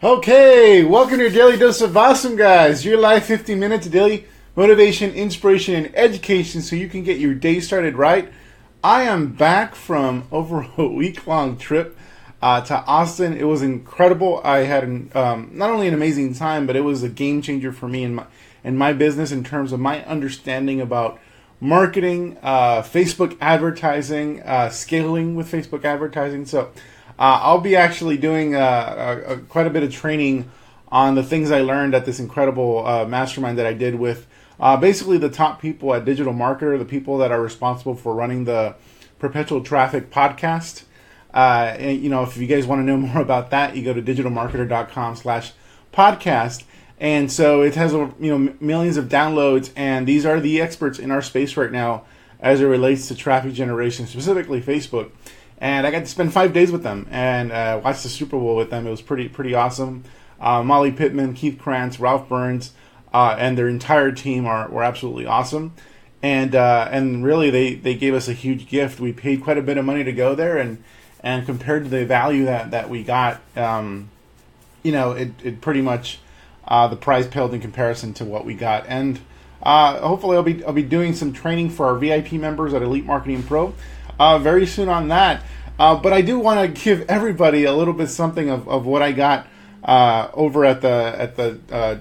Okay, welcome to your Daily Dose of Awesome, guys. Your live 15 minutes of daily motivation, inspiration, and education so you can get your day started right. I am back from over a week-long trip to Austin. It was incredible. I had not only an amazing time, but it was a game changer for me in my business in terms of my understanding about marketing, Facebook advertising, scaling with Facebook advertising. So I'll be actually doing quite a bit of training on the things I learned at this incredible mastermind that I did with basically the top people at Digital Marketer, the people that are responsible for running the Perpetual Traffic podcast. And, if you guys want to know more about that, you go to digitalmarketer.com/podcast. And so it has millions of downloads, and these are the experts in our space right now as it relates to traffic generation, specifically Facebook. And I got to spend 5 days with them and watch the Super Bowl with them. It was pretty awesome. Molly Pittman, Keith Krantz, Ralph Burns, and their entire team were absolutely awesome. And really, they gave us a huge gift. We paid quite a bit of money to go there, and compared to the value that we got, it pretty much the price paled in comparison to what we got. And hopefully, I'll be doing some training for our VIP members at Elite Marketing Pro very soon on that. But I do want to give everybody a little bit something of what I got over at the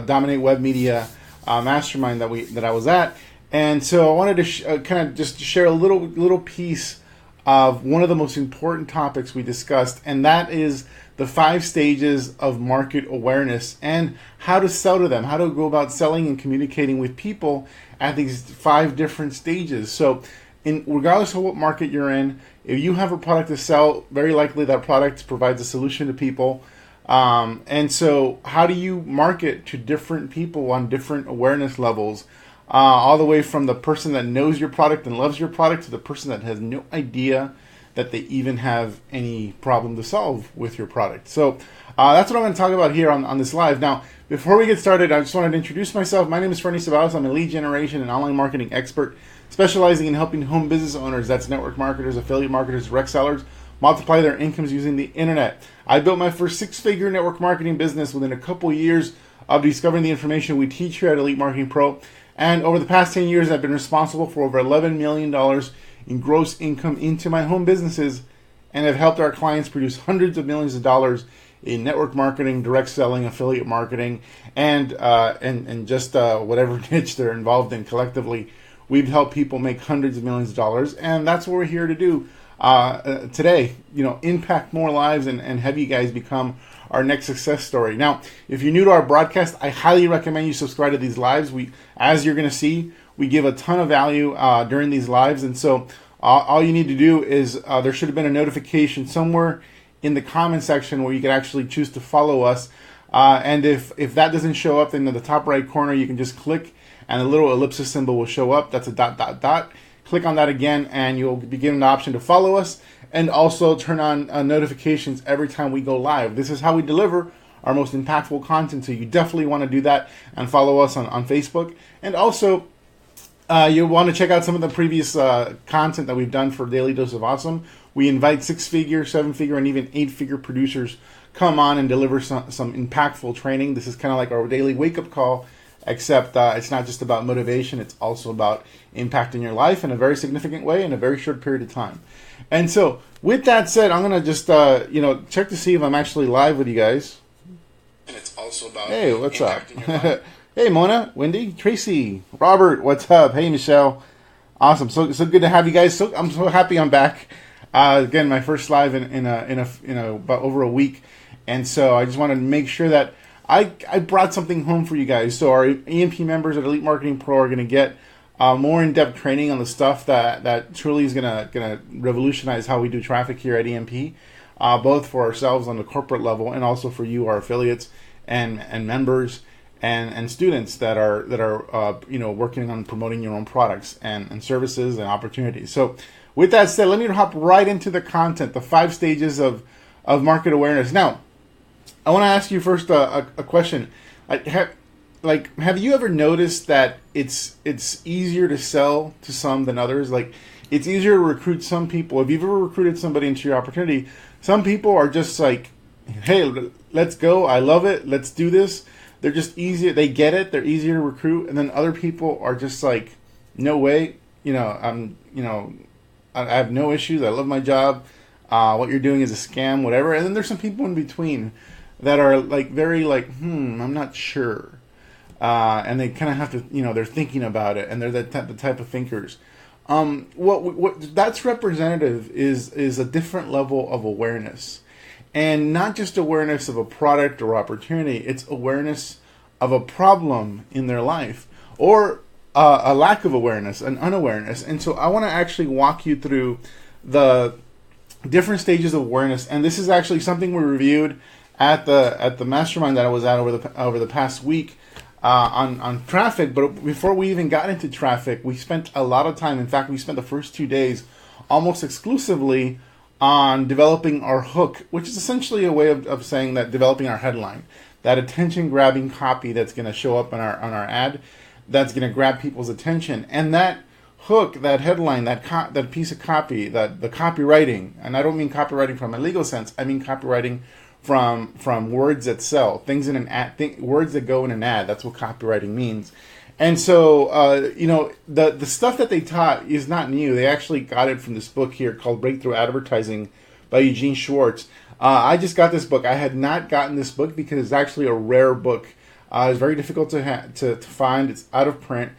Dominate Web Media mastermind that I was at. And so I wanted to kind of just share a little piece of one of the most important topics we discussed, and that is the 5 stages of market awareness and how to sell to them, how to go about selling and communicating with people at these 5 different stages. So regardless of what market you're in, if you have a product to sell, very likely that product provides a solution to people. And so how do you market to different people on different awareness levels? All the way from the person that knows your product and loves your product to the person that has no idea that they even have any problem to solve with your product. So that's what I'm going to talk about here on this live. Now, before we get started, I just wanted to introduce myself. My name is Fernie Ceballos. I'm a lead generation and online marketing expert specializing in helping home business owners, that's network marketers, affiliate marketers, direct sellers, multiply their incomes using the internet. I built my first 6-figure network marketing business within a couple years of discovering the information we teach here at Elite Marketing Pro. And over the past 10 years, I've been responsible for over $11 million in gross income into my home businesses, and have helped our clients produce hundreds of millions of dollars in network marketing, direct selling, affiliate marketing, and just whatever niche they're involved in collectively. We've helped people make hundreds of millions of dollars, and that's what we're here to do today. Impact more lives and have you guys become our next success story. Now, if you're new to our broadcast, I highly recommend you subscribe to these lives. As you're going to see, we give a ton of value during these lives, and so all you need to do is there should have been a notification somewhere in the comment section where you can actually choose to follow us. And if that doesn't show up, then in the top right corner, you can just click and a little ellipsis symbol will show up. That's a ... Click on that again, and you'll be given the option to follow us and also turn on notifications every time we go live. This is how we deliver our most impactful content, so you definitely want to do that and follow us on Facebook. And also, you'll want to check out some of the previous content that we've done for Daily Dose of Awesome. We invite 6-figure, 7-figure, and even 8-figure producers come on and deliver some impactful training. This is kind of like our daily wake-up call, except it's not just about motivation, it's also about impacting your life in a very significant way in a very short period of time. And so, with that said, I'm going to just, check to see if I'm actually live with you guys. And it's also about hey, what's up? Hey, Mona, Wendy, Tracy, Robert, what's up? Hey, Michelle. Awesome. So good to have you guys. I'm so happy I'm back. Again, my first live in about over a week. And so I just wanted to make sure that I brought something home for you guys. So our EMP members at Elite Marketing Pro are going to get more in-depth training on the stuff that truly is gonna revolutionize how we do traffic here at EMP, both for ourselves on the corporate level and also for you, our affiliates and members and students that are working on promoting your own products and services and opportunities. So with that said, let me hop right into the content, the 5 stages of market awareness. Now, I want to ask you first a question. Have you ever noticed that it's easier to sell to some than others? Like, it's easier to recruit some people. If you've ever recruited somebody into your opportunity, some people are just like hey, let's go. I love it. Let's do this. They're just easier. They get it. They're easier to recruit. And then other people are just like, no way. I have no issues. I love my job. What you're doing is a scam, whatever. And then there's some people in between that are like very like, I'm not sure. And they kind of have to, they're thinking about it, and they're the type of thinkers. What that's representative is a different level of awareness, and not just awareness of a product or opportunity. It's awareness of a problem in their life, or a lack of awareness, an unawareness. And so I want to actually walk you through the different stages of awareness. And this is actually something we reviewed at the mastermind that I was at over the past week on traffic. But before we even got into traffic, we spent a lot of time. In fact, we spent the first 2 days almost exclusively on developing our hook, which is essentially a way of saying that developing our headline, that attention grabbing copy that's going to show up on our ad, that's going to grab people's attention. And that hook, that headline, that piece of copy, the copywriting, and I don't mean copywriting from a legal sense, I mean copywriting from words that sell, things in an ad, words that go in an ad. That's what copywriting means. And so, the stuff that they taught is not new. They actually got it from this book here called Breakthrough Advertising by Eugene Schwartz. I just got this book. I had not gotten this book because it's actually a rare book. It's very difficult to find. It's out of print.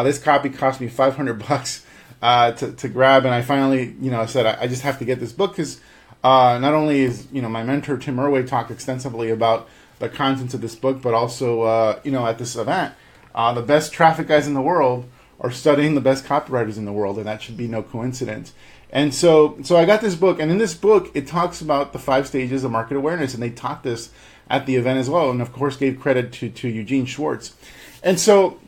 This copy cost me $500 to grab, and I finally, said I just have to get this book because not only is my mentor Tim Irway talked extensively about the contents of this book, but also at this event, the best traffic guys in the world are studying the best copywriters in the world, and that should be no coincidence. And so I got this book, and in this book it talks about the 5 stages of market awareness, and they taught this at the event as well, and of course gave credit to Eugene Schwartz. And so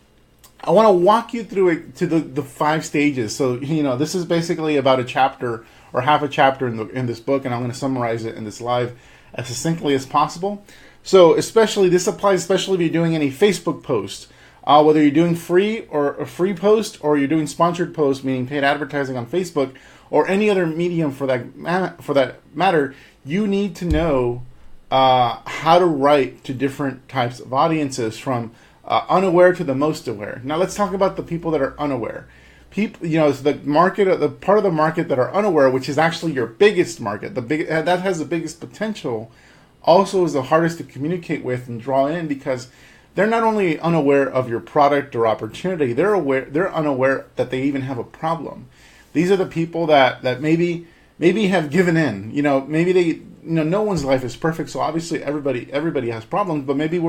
I want to walk you through it to the 5 stages. So this is basically about a chapter or half a chapter in this book, and I'm going to summarize it in this live as succinctly as possible. So this applies especially if you're doing any Facebook posts, whether you're doing free or a free post, or you're doing sponsored posts, meaning paid advertising on Facebook, or any other medium for that matter. You need to know how to write to different types of audiences, from unaware to the most aware. Now let's talk about the people that are unaware. People, it's the market, the part of the market that are unaware, which is actually your biggest market. That has the biggest potential. Also, is the hardest to communicate with and draw in, because they're not only unaware of your product or opportunity, they're unaware that they even have a problem. These are the people that maybe have given in. Maybe they, no one's life is perfect, so obviously everybody has problems. But maybe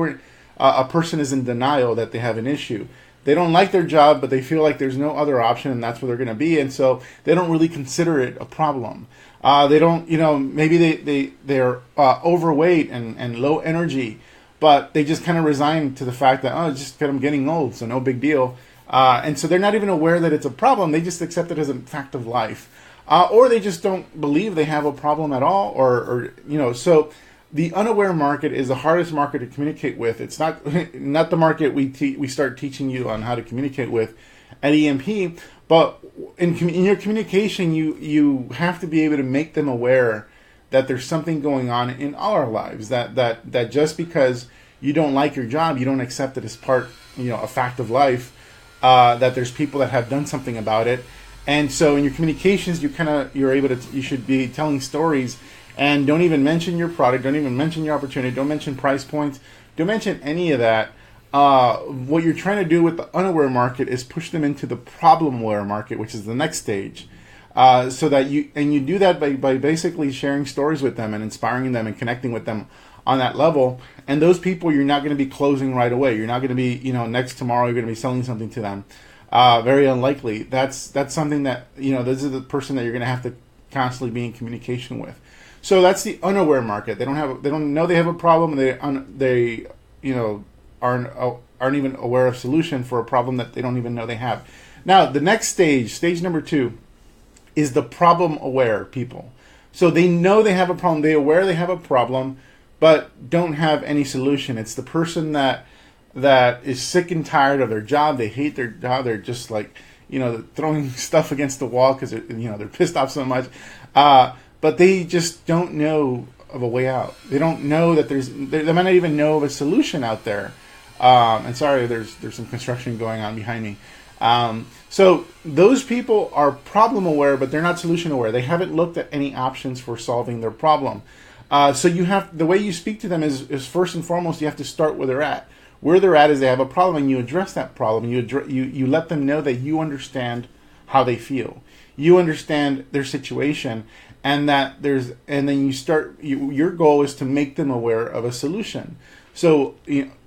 a person is in denial that they have an issue. They don't like their job, but they feel like there's no other option, and that's where they're going to be, and so they don't really consider it a problem. They don't, maybe they're overweight and low energy, but they just kind of resign to the fact that, it's just because I'm getting old, so no big deal. And so they're not even aware that it's a problem. They just accept it as a fact of life. Or they just don't believe they have a problem at all, or so the unaware market is the hardest market to communicate with. It's not the market we start teaching you on how to communicate with at EMP, but in your communication, you have to be able to make them aware that there's something going on in all our lives. That just because you don't like your job, you don't accept it as part, a fact of life. That there's people that have done something about it, and so in your communications, you should be telling stories. And don't even mention your product, don't even mention your opportunity, don't mention price points, don't mention any of that. What you're trying to do with the unaware market is push them into the problem-aware market, which is the next stage. So that you do that by basically sharing stories with them and inspiring them and connecting with them on that level. And those people you're not going to be closing right away. You're not going to be, next tomorrow you're going to be selling something to them. Very unlikely. That's something that, this is the person that you're going to have to constantly be in communication with. So that's the unaware market. They don't know they have a problem. They aren't even aware of solution for a problem that they don't even know they have. Now the next stage number 2, is the problem aware people. So they know they have a problem. They're aware they have a problem, but don't have any solution. It's the person that is sick and tired of their job. They hate their job. They're just like throwing stuff against the wall because they're pissed off so much. But they just don't know of a way out. They don't know that they might not even know of a solution out there. And sorry, there's some construction going on behind me. So those people are problem aware, but they're not solution aware. They haven't looked at any options for solving their problem. So the way you speak to them is first and foremost, you have to start where they're at. Where they're at is they have a problem, and you address that problem. You let them know that you understand how they feel. You understand their situation, and then you start. Your goal is to make them aware of a solution. So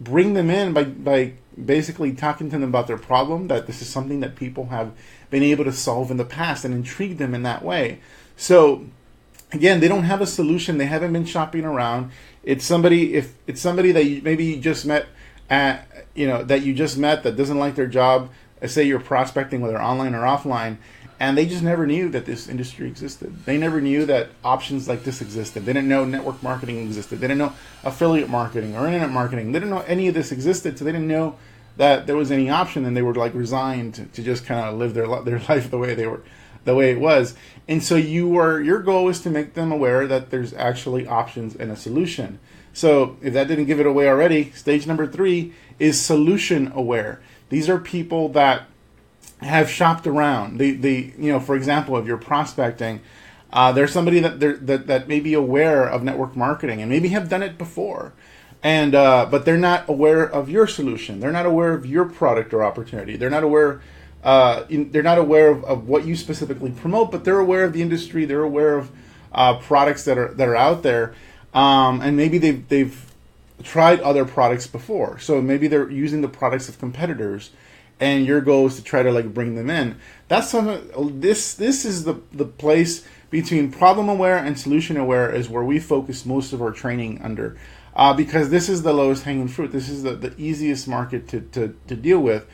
bring them in by basically talking to them about their problem, that this is something that people have been able to solve in the past, and intrigue them in that way. So again, they don't have a solution. They haven't been shopping around. It's somebody that maybe you just met that doesn't like their job. Say you're prospecting, whether online or offline, and they just never knew that this industry existed. They never knew that options like this existed. They didn't know network marketing existed. They didn't know affiliate marketing or internet marketing. They didn't know any of this existed, so they didn't know that there was any option, and they were like resigned to just kind of live their life the way it was. And so your goal is to make them aware that there's actually options and a solution. So if that didn't give it away already, stage number 3 is solution aware. These are people that have shopped around. They for example, if you're prospecting, there's somebody that may be aware of network marketing and maybe have done it before, and but they're not aware of your solution. They're not aware of your product or opportunity. They're not aware. They're not aware of what you specifically promote, but they're aware of the industry. They're aware of products that are out there, and maybe they've tried other products before. So maybe they're using the products of competitors, and your goal is to try to like bring them in. That's something. This is the place between problem aware and solution aware is where we focus most of our training under, because this is the lowest hanging fruit. This is the easiest market to deal with.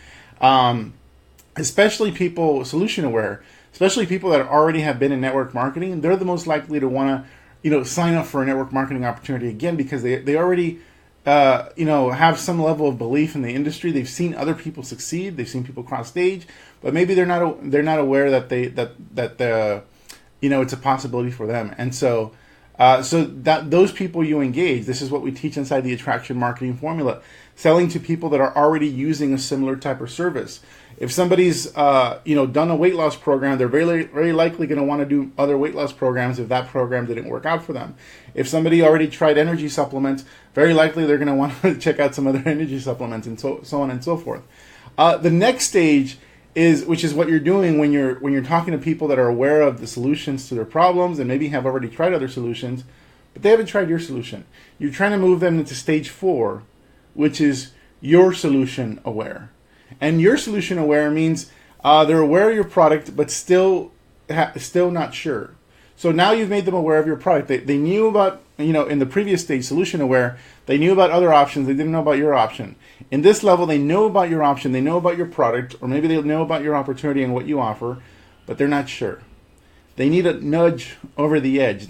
Especially people solution aware, especially people that already have been in network marketing, they're the most likely to want to, sign up for a network marketing opportunity again, because they already, have some level of belief in the industry. They've seen other people succeed. They've seen people cross stage, but maybe they're not aware that it's a possibility for them. And so that those people you engage, this is what we teach inside the attraction marketing formula, selling to people that are already using a similar type of service. If somebody's done a weight loss program, they're very, very likely going to want to do other weight loss programs if that program didn't work out for them. If somebody already tried energy supplements, very likely they're going to want to check out some other energy supplements, and so on and so forth. The next stage which is what you're doing when you're talking to people that are aware of the solutions to their problems and maybe have already tried other solutions, but they haven't tried your solution. You're trying to move them into stage 4, which is your solution aware. And your solution aware means they're aware of your product, but still not sure. So now you've made them aware of your product. They knew about, in the previous stage, solution aware, they knew about other options. They didn't know about your option. In this level, they know about your option. They know about your product, or maybe they know about your opportunity and what you offer, but they're not sure. They need a nudge over the edge.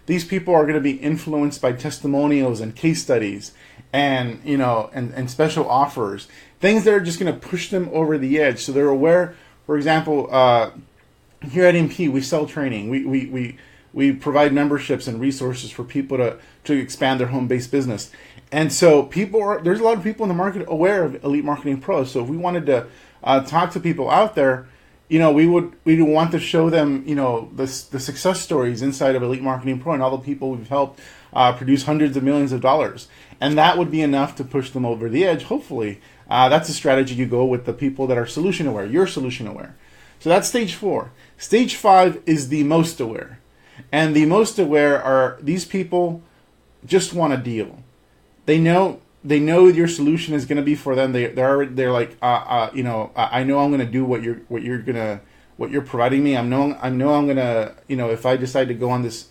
These people are going to be influenced by testimonials and case studies and special offers, things that are just going to push them over the edge. So they're aware. For example, here at MP, we sell training. We provide memberships and resources for people to expand their home-based business. And so there's a lot of people in the market aware of Elite Marketing Pro. So if we wanted to talk to people out there, we would want to show them, the success stories inside of Elite Marketing Pro and all the people we've helped produce hundreds of millions of dollars. And that would be enough to push them over the edge, hopefully. That's a strategy you go with the people that are solution aware. You're solution aware. So that's stage 4. Stage 5 is the most aware. And the most aware are these people just want a deal. They know your solution is going to be for them. They're like, I know I'm going to do what you're providing me. I know I'm going to, if I decide to go on this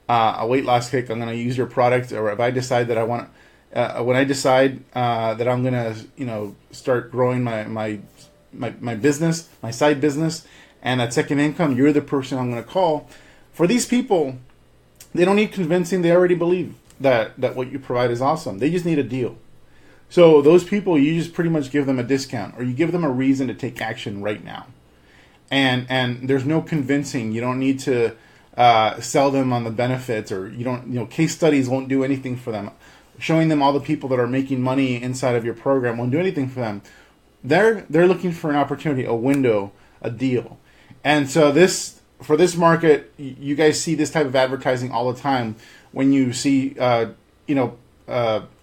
a weight loss kick, I'm going to use your product. Or if I decide that I want, when I decide that I'm going to, start growing my business, my side business, and that second income, you're the person I'm going to call. For these people, they don't need convincing. They already believe that what you provide is awesome. They just need a deal. So those people, you just pretty much give them a discount, or you give them a reason to take action right now. And there's no convincing. You don't need to sell them on the benefits, or case studies won't do anything for them. Showing them all the people that are making money inside of your program won't do anything for them. They're looking for an opportunity, a window, a deal. And so for this market, you guys see this type of advertising all the time when you see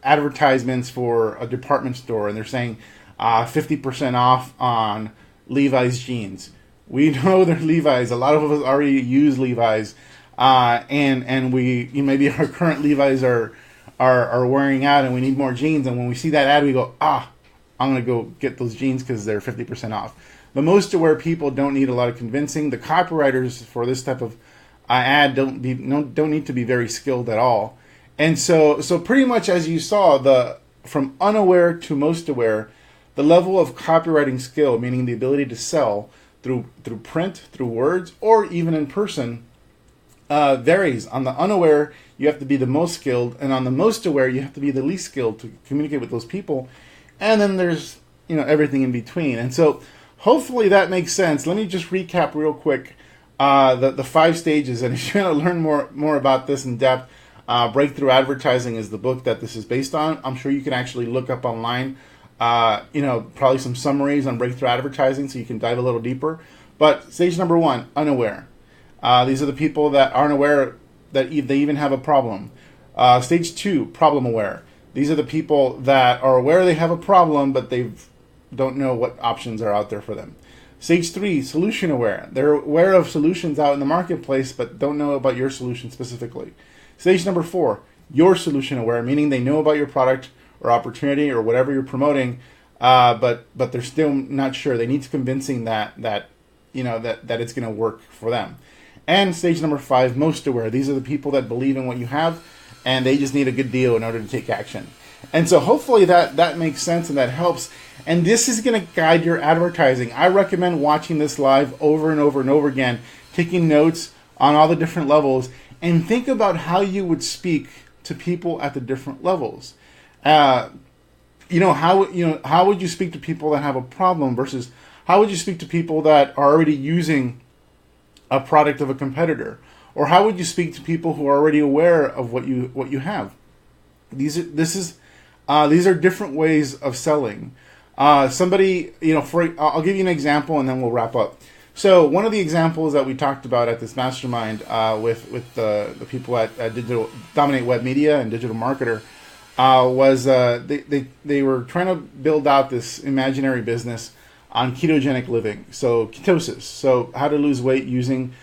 advertisements for a department store, and they're saying 50% off on Levi's jeans. We know they're Levi's. A lot of us already use Levi's, and we maybe our current Levi's are wearing out, and we need more jeans. And when we see that ad, we go, I'm gonna go get those jeans because they're 50% off. The most aware people don't need a lot of convincing. The copywriters for this type of ad don't need to be very skilled at all. And so pretty much, as you saw, from unaware to most aware, the level of copywriting skill, meaning the ability to sell through print, through words, or even in person, varies. On the unaware, you have to be the most skilled, and on the most aware, you have to be the least skilled to communicate with those people. And then there's everything in between. And so hopefully that makes sense. Let me just recap real quick the 5 stages. And if you want to learn more about this in depth, Breakthrough Advertising is the book that this is based on. I'm sure you can actually look up online, probably some summaries on breakthrough advertising, so you can dive a little deeper. But stage number 1, unaware. These are the people that aren't aware that they even have a problem. Stage 2, problem aware. These are the people that are aware they have a problem, but they don't know what options are out there for them. Stage 3, solution aware. They're aware of solutions out in the marketplace, but don't know about your solution specifically. Stage number 4, your solution aware, meaning they know about your product or opportunity or whatever you're promoting, but they're still not sure. They need convincing that it's going to work for them. And stage number 5, most aware. These are the people that believe in what you have, and they just need a good deal in order to take action. And so hopefully that makes sense and that helps. And this is going to guide your advertising. I recommend watching this live over and over and over again, taking notes on all the different levels, and think about how you would speak to people at the different levels. How would you speak to people that have a problem versus how would you speak to people that are already using a product of a competitor? Or how would you speak to people who are already aware of what you have? These are different ways of selling. I'll give you an example and then we'll wrap up. So one of the examples that we talked about at this mastermind with the people at Digital Dominate Web Media and Digital Marketer was they were trying to build out this imaginary business on ketogenic living. So ketosis. So how to lose weight using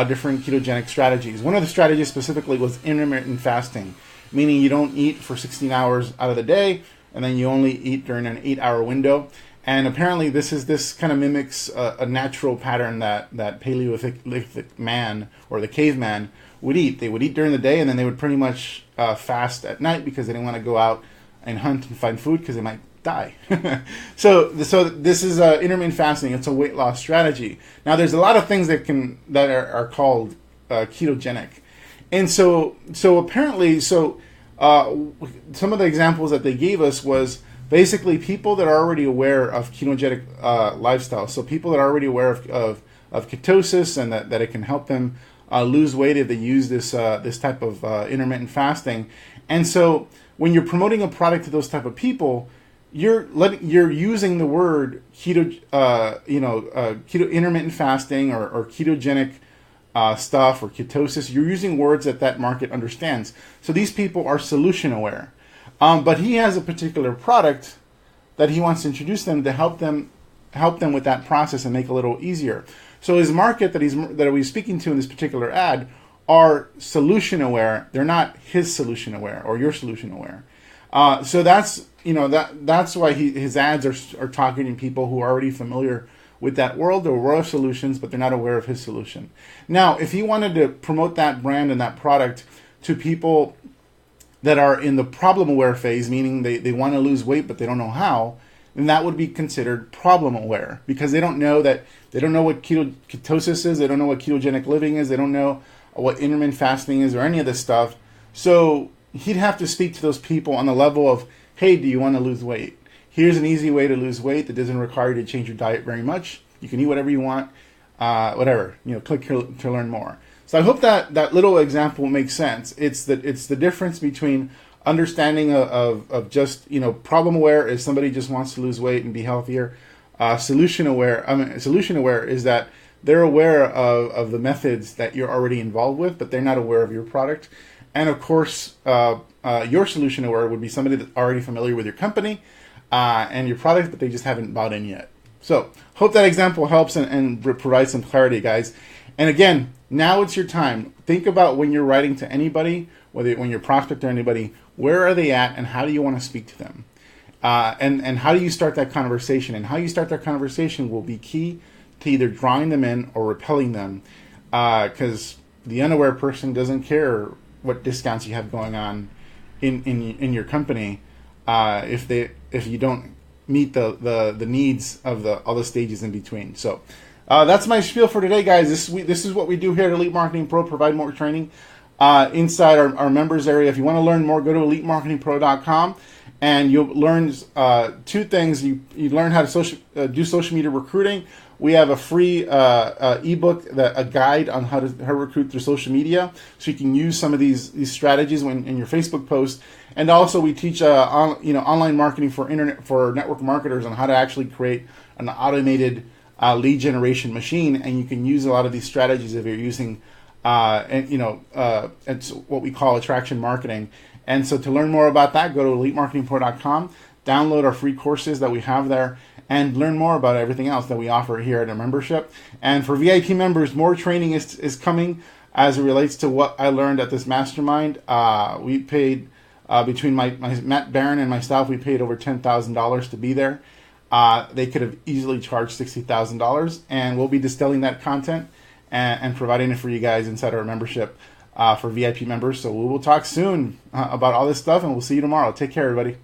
different ketogenic strategies. One of the strategies specifically was intermittent fasting, meaning you don't eat for 16 hours out of the day, and then you only eat during an 8-hour window. And apparently this kind of mimics a natural pattern that Paleolithic man or the caveman would eat. They would eat during the day, and then they would pretty much fast at night because they didn't want to go out and hunt and find food because they might die. So this is intermittent fasting. It's a weight loss strategy. Now there's a lot of things that are called ketogenic, and so apparently some of the examples that they gave us was basically people that are already aware of ketogenic lifestyle. So people that are already aware of ketosis and that it can help them lose weight if they use this type of intermittent fasting. And so when you're promoting a product to those type of people, you're using the word keto intermittent fasting or ketogenic stuff or ketosis. You're using words that market understands. So these people are solution aware. But he has a particular product that he wants to introduce them to help them with that process and make it a little easier. So his market that he's speaking to in this particular ad are solution aware. They're not his solution aware or your solution aware. So that's why his ads are targeting people who are already familiar with that world or aware of solutions, but they're not aware of his solution. Now, if he wanted to promote that brand and that product to people that are in the problem aware phase, meaning they want to lose weight but they don't know how, then that would be considered problem aware because they don't know what ketosis is, they don't know what ketogenic living is, they don't know what intermittent fasting is or any of this stuff. So he'd have to speak to those people on the level of, hey, do you want to lose weight? Here's an easy way to lose weight that doesn't require you to change your diet very much. You can eat whatever you want, whatever. Click here to learn more. So I hope that little example makes sense. It's the difference between understanding of just, problem aware is somebody just wants to lose weight and be healthier. Solution aware is that they're aware of the methods that you're already involved with, but they're not aware of your product. And of course, your solution aware would be somebody that's already familiar with your company and your product, but they just haven't bought in yet. So hope that example helps and provides some clarity, guys. And again, now it's your time. Think about when you're writing to anybody, when you're prospect or anybody, where are they at and how do you want to speak to them? And how do you start that conversation? And how you start that conversation will be key to either drawing them in or repelling them, because the unaware person doesn't care what discounts you have going on in your company if you don't meet the needs of all the stages in between. So that's my spiel for today, guys. This is what we do here at Elite Marketing Pro, provide more training inside our members area. If you want to learn more, go to elitemarketingpro.com and you'll learn two things. You learn how to do social media recruiting. We have a free ebook, a guide on how to recruit through social media, so you can use some of these strategies in your Facebook post. And also, we teach online marketing for network marketers on how to actually create an automated lead generation machine. And you can use a lot of these strategies if you're using, it's what we call attraction marketing. And so, to learn more about that, go to elitemarketingpro.com, download our free courses that we have there, and learn more about everything else that we offer here at our membership. And for VIP members, more training is coming as it relates to what I learned at this mastermind. We paid, between my Matt Barron and myself, we paid over $10,000 to be there. They could have easily charged $60,000, and we'll be distilling that content and providing it for you guys inside our membership for VIP members. So we will talk soon about all this stuff, and we'll see you tomorrow. Take care, everybody.